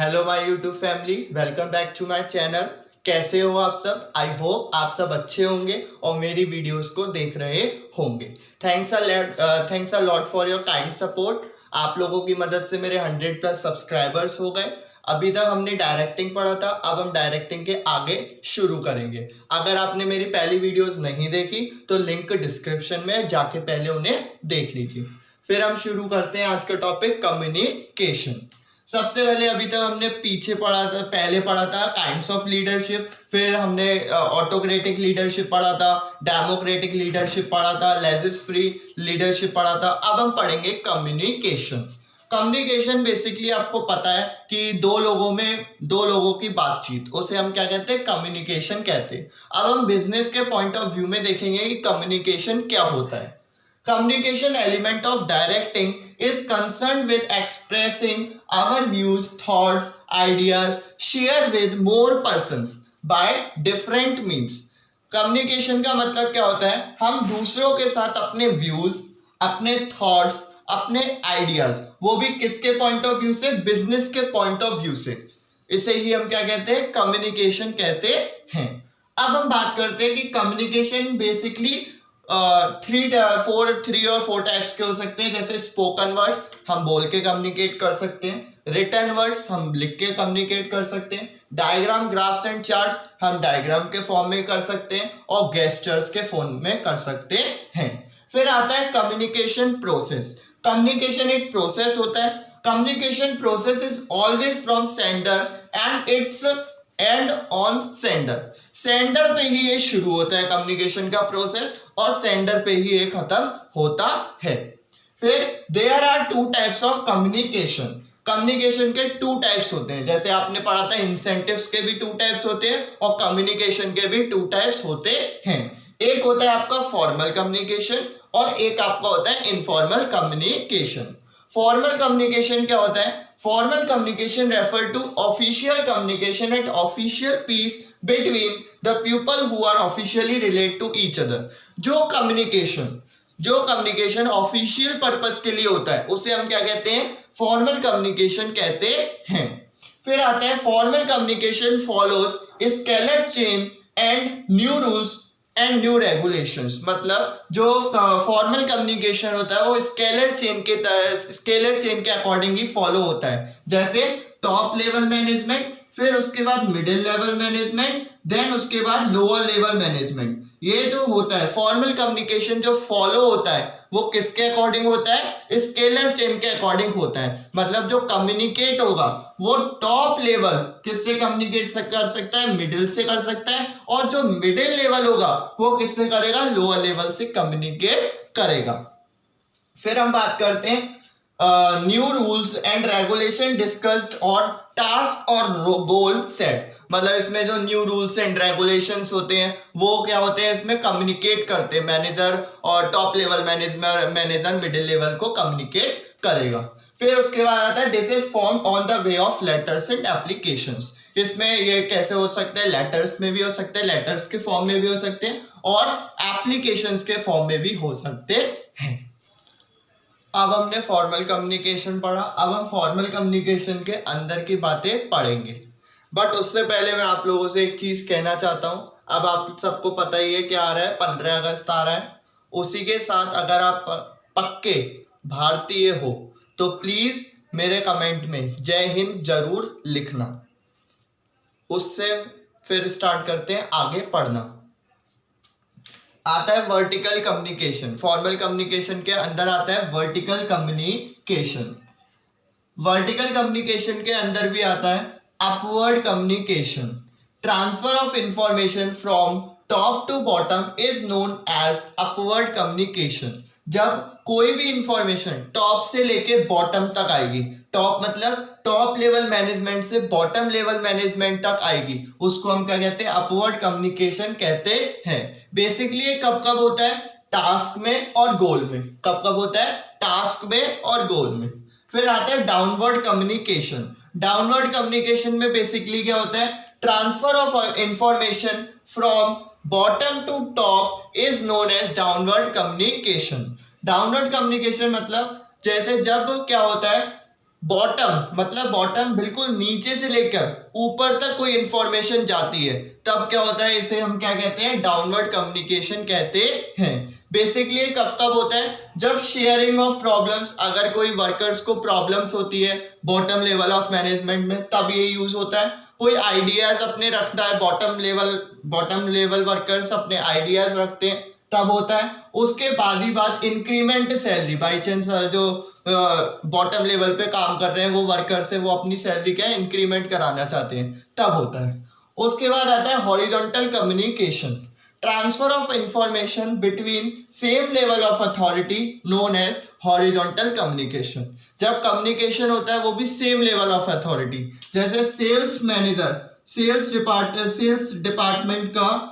Hello my YouTube family, welcome back to my channel. कैसे हो आप सब? आई होप आप सब अच्छे होंगे और मेरी वीडियोस को देख रहे होंगे। Thanks a lot for your kind support. आप लोगों की मदद से मेरे 100+ सब्सक्राइबर्स हो गए। अभी तक हमने डायरेक्टिंग पढ़ा था, अब हम डायरेक्टिंग के आगे शुरू करेंगे। अगर आपने मेरी पहली वीडियोस नहीं देखी तो लिंक डिस्क्रिप्शन में जाके पहले उन्हें देख लीजिए। फिर हम शुरू करते हैं आज का टॉपिक, कम्युनिकेशन। सबसे पहले अभी तक हमने पहले पढ़ा था काइंड्स ऑफ लीडरशिप, फिर हमने ऑटोक्रेटिक लीडरशिप पढ़ा था, डेमोक्रेटिक लीडरशिप पढ़ा था, लेजिस फ्री लीडरशिप पढ़ा था। अब हम पढ़ेंगे कम्युनिकेशन। कम्युनिकेशन बेसिकली आपको पता है कि दो लोगों की बातचीत, उसे हम क्या कहते हैं? कम्युनिकेशन कहते हैं। अब हम बिजनेस के पॉइंट ऑफ व्यू में देखेंगे कि कम्युनिकेशन क्या होता है। Communication element of directing is concerned with expressing our views, thoughts, ideas shared with more persons by different means. Communication का मतलब क्या होता है? हम दूसरों के साथ अपने व्यूज, अपने थॉट्स, अपने आइडियाज, वो भी किसके पॉइंट ऑफ व्यू से? बिजनेस के पॉइंट ऑफ व्यू से। इसे ही हम क्या कहते हैं? कम्युनिकेशन कहते हैं। अब हम बात करते हैं कि कम्युनिकेशन बेसिकली थ्री और फोर टाइप्स के हो सकते हैं। जैसे स्पोकन वर्ड्स, हम बोल के कम्युनिकेट कर सकते हैं। रिटन वर्ड्स, हम लिख के कम्युनिकेट कर सकते हैं। डायग्राम, ग्राफ्स एंड चार्ट्स, हम डायग्राम के फॉर्म में कर सकते हैं और गेस्चर्स के फॉर्म में कर सकते हैं। फिर आता है कम्युनिकेशन प्रोसेस। कम्युनिकेशन एक प्रोसेस होता है। Communication process is always from sender and it's and on sender. Sender पे ही ये शुरू होता है कम्युनिकेशन का प्रोसेस और सेंडर पे ही ये खत्म होता है। फिर there are two types of communication. Communication के टू टाइप्स होते हैं। जैसे आपने पढ़ा था इंसेंटिव्स के भी टू टाइप्स होते हैं और कम्युनिकेशन के भी टू टाइप्स होते हैं। एक होता है आपका फॉर्मल कम्युनिकेशन और एक आपका होता है इनफॉर्मल कम्युनिकेशन। फॉर्मल कम्युनिकेशन क्या होता है? Formal communication refer to official communication at official piece between the people who are officially relate to each other. जो कम्युनिकेशन ऑफिशियल पर्पस के लिए होता है उसे हम क्या कहते हैं? फॉर्मल कम्युनिकेशन कहते हैं। फिर आता है formal communication follows scalar chain and new rules and new regulations. मतलब जो फॉर्मल कम्युनिकेशन होता है वो स्केलर चेन के अकॉर्डिंग ही फॉलो होता है। जैसे टॉप लेवल मैनेजमेंट, फिर उसके बाद मिडिल लेवल मैनेजमेंट, देन उसके बाद लोअर लेवल मैनेजमेंट। ये जो होता है फॉर्मल कम्युनिकेशन जो फॉलो होता है वो किसके अकॉर्डिंग होता है? स्केलर चेन के अकॉर्डिंग होता है। मतलब जो कम्युनिकेट होगा वो टॉप लेवल किससे कम्युनिकेट कर सकता है? मिडिल से कर सकता है। और जो मिडिल लेवल होगा वो किससे करेगा? लोअर लेवल से कम्युनिकेट करेगा। फिर हम बात करते हैं new rules and regulation discussed और टास्क और गोल सेट। मतलब इसमें जो न्यू रूल्स एंड रेगुलेशंस होते हैं वो क्या होते हैं? इसमें कम्युनिकेट करते हैं मैनेजर, और top level manager middle level को कम्युनिकेट करेगा। फिर उसके बाद आता है this is form on the way of letters and applications. इसमें ये कैसे हो सकता है? लेटर्स में भी हो सकते हैं, लेटर्स के फॉर्म में भी हो सकते हैं और एप्लीकेशंस के फॉर्म में भी हो सकते हैं। अब हमने फॉर्मल कम्युनिकेशन पढ़ा, अब हम फॉर्मल कम्युनिकेशन के अंदर की बातें पढ़ेंगे। बट उससे पहले मैं आप लोगों से एक चीज कहना चाहता हूं। अब आप सबको पता ही है क्या आ रहा है? 15 अगस्त आ रहा है। उसी के साथ अगर आप पक्के भारतीय हो तो प्लीज मेरे कमेंट में जय हिंद जरूर लिखना। उससे फिर स्टार्ट करते हैं आगे पढ़ना। आता है वर्टिकल कम्युनिकेशन। फॉर्मल कम्युनिकेशन के अंदर आता है वर्टिकल कम्युनिकेशन। वर्टिकल कम्युनिकेशन के अंदर भी आता है upward communication. Transfer of information from top to bottom is known as upward communication. जब कोई भी इंफॉर्मेशन टॉप से लेके बॉटम तक आएगी, टॉप मतलब टॉप लेवल मैनेजमेंट से बॉटम लेवल मैनेजमेंट तक आएगी, उसको हम क्या कहते हैं? अपवर्ड कम्युनिकेशन कहते हैं। बेसिकली ये कब कब होता है? टास्क में और गोल में। कब कब होता है? टास्क में और गोल में। फिर आता है डाउनवर्ड कम्युनिकेशन। डाउनवर्ड कम्युनिकेशन में बेसिकली क्या होता है? Transfer of information from bottom to top is known as downward communication. Downward communication मतलब जैसे जब क्या होता है? बॉटम मतलब बॉटम बिल्कुल नीचे से लेकर ऊपर तक कोई इंफॉर्मेशन जाती है तब क्या होता है, इसे हम क्या कहते हैं, डाउनवर्ड कम्युनिकेशन कहते हैं। बेसिकली कब कब होता है, जब शेयरिंग ऑफ प्रॉब्लम्स, अगर कोई वर्कर्स को प्रॉब्लम्स होती है बॉटम लेवल ऑफ मैनेजमेंट में तब ये यूज होता है। कोई आइडियाज अपने रखता है बॉटम लेवल वर्कर्स अपने आइडियाज रखते हैं तब होता है। उसके बाद ही बाद इंक्रीमेंट सैलरी, बाई चांस जो बॉटम लेवल पे काम कर रहे हैं वो वर्कर्स है, वो अपनी सैलरी क्या इंक्रीमेंट कराना चाहते हैं तब होता है। उसके बाद आता है horizontal communication, transfer of information between same level of authority known as horizontal communication. जब कम्युनिकेशन होता है वो भी सेम लेवल ऑफ अथॉरिटी, जैसे सेल्स मैनेजर सेल्स डिपार्टमेंट का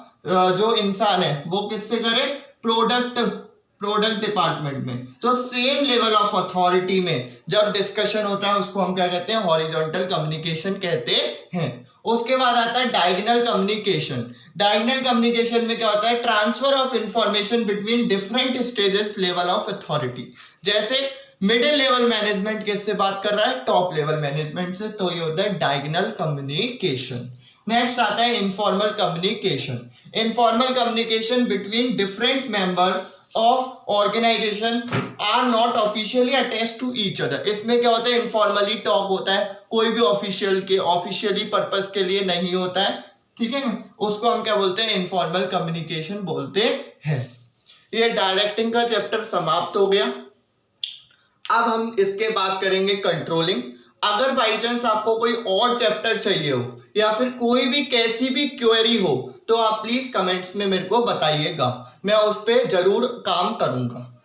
जो इंसान है वो किससे करे, प्रोडक्ट डिपार्टमेंट में, तो सेम लेवल ऑफ अथॉरिटी में जब डिस्कशन होता है उसको हम क्या कहते हैं, हॉरिजॉन्टल कम्युनिकेशन कहते हैं। उसके बाद आता है डायगोनल कम्युनिकेशन। डायगोनल कम्युनिकेशन में क्या होता है, transfer of information between different stages level of authority. जैसे मिडिल लेवल मैनेजमेंट किससे बात कर रहा है, टॉप लेवल मैनेजमेंट से, तो ये होता है डायगोनल कम्युनिकेशन। नेक्स्ट आता है informal communication. Informal communication between different members of organisation are not officially attached to each other. इसमें क्या होता है, इनफॉर्मली टॉक होता है, कोई भी ऑफिशियली पर्पस के लिए नहीं होता है, ठीक है, उसको हम क्या बोलते हैं, इनफॉर्मल कम्युनिकेशन बोलते हैं। ये डायरेक्टिंग का चैप्टर समाप्त हो गया। अब हम इसके बाद करेंगे कंट्रोलिंग। अगर बाई चांस आपको कोई और चैप्टर चाहिए हो या फिर कोई भी कैसी भी क्वेरी हो तो आप प्लीज कमेंट्स में मेरे को बताइएगा, मैं उस पर जरूर काम करूंगा।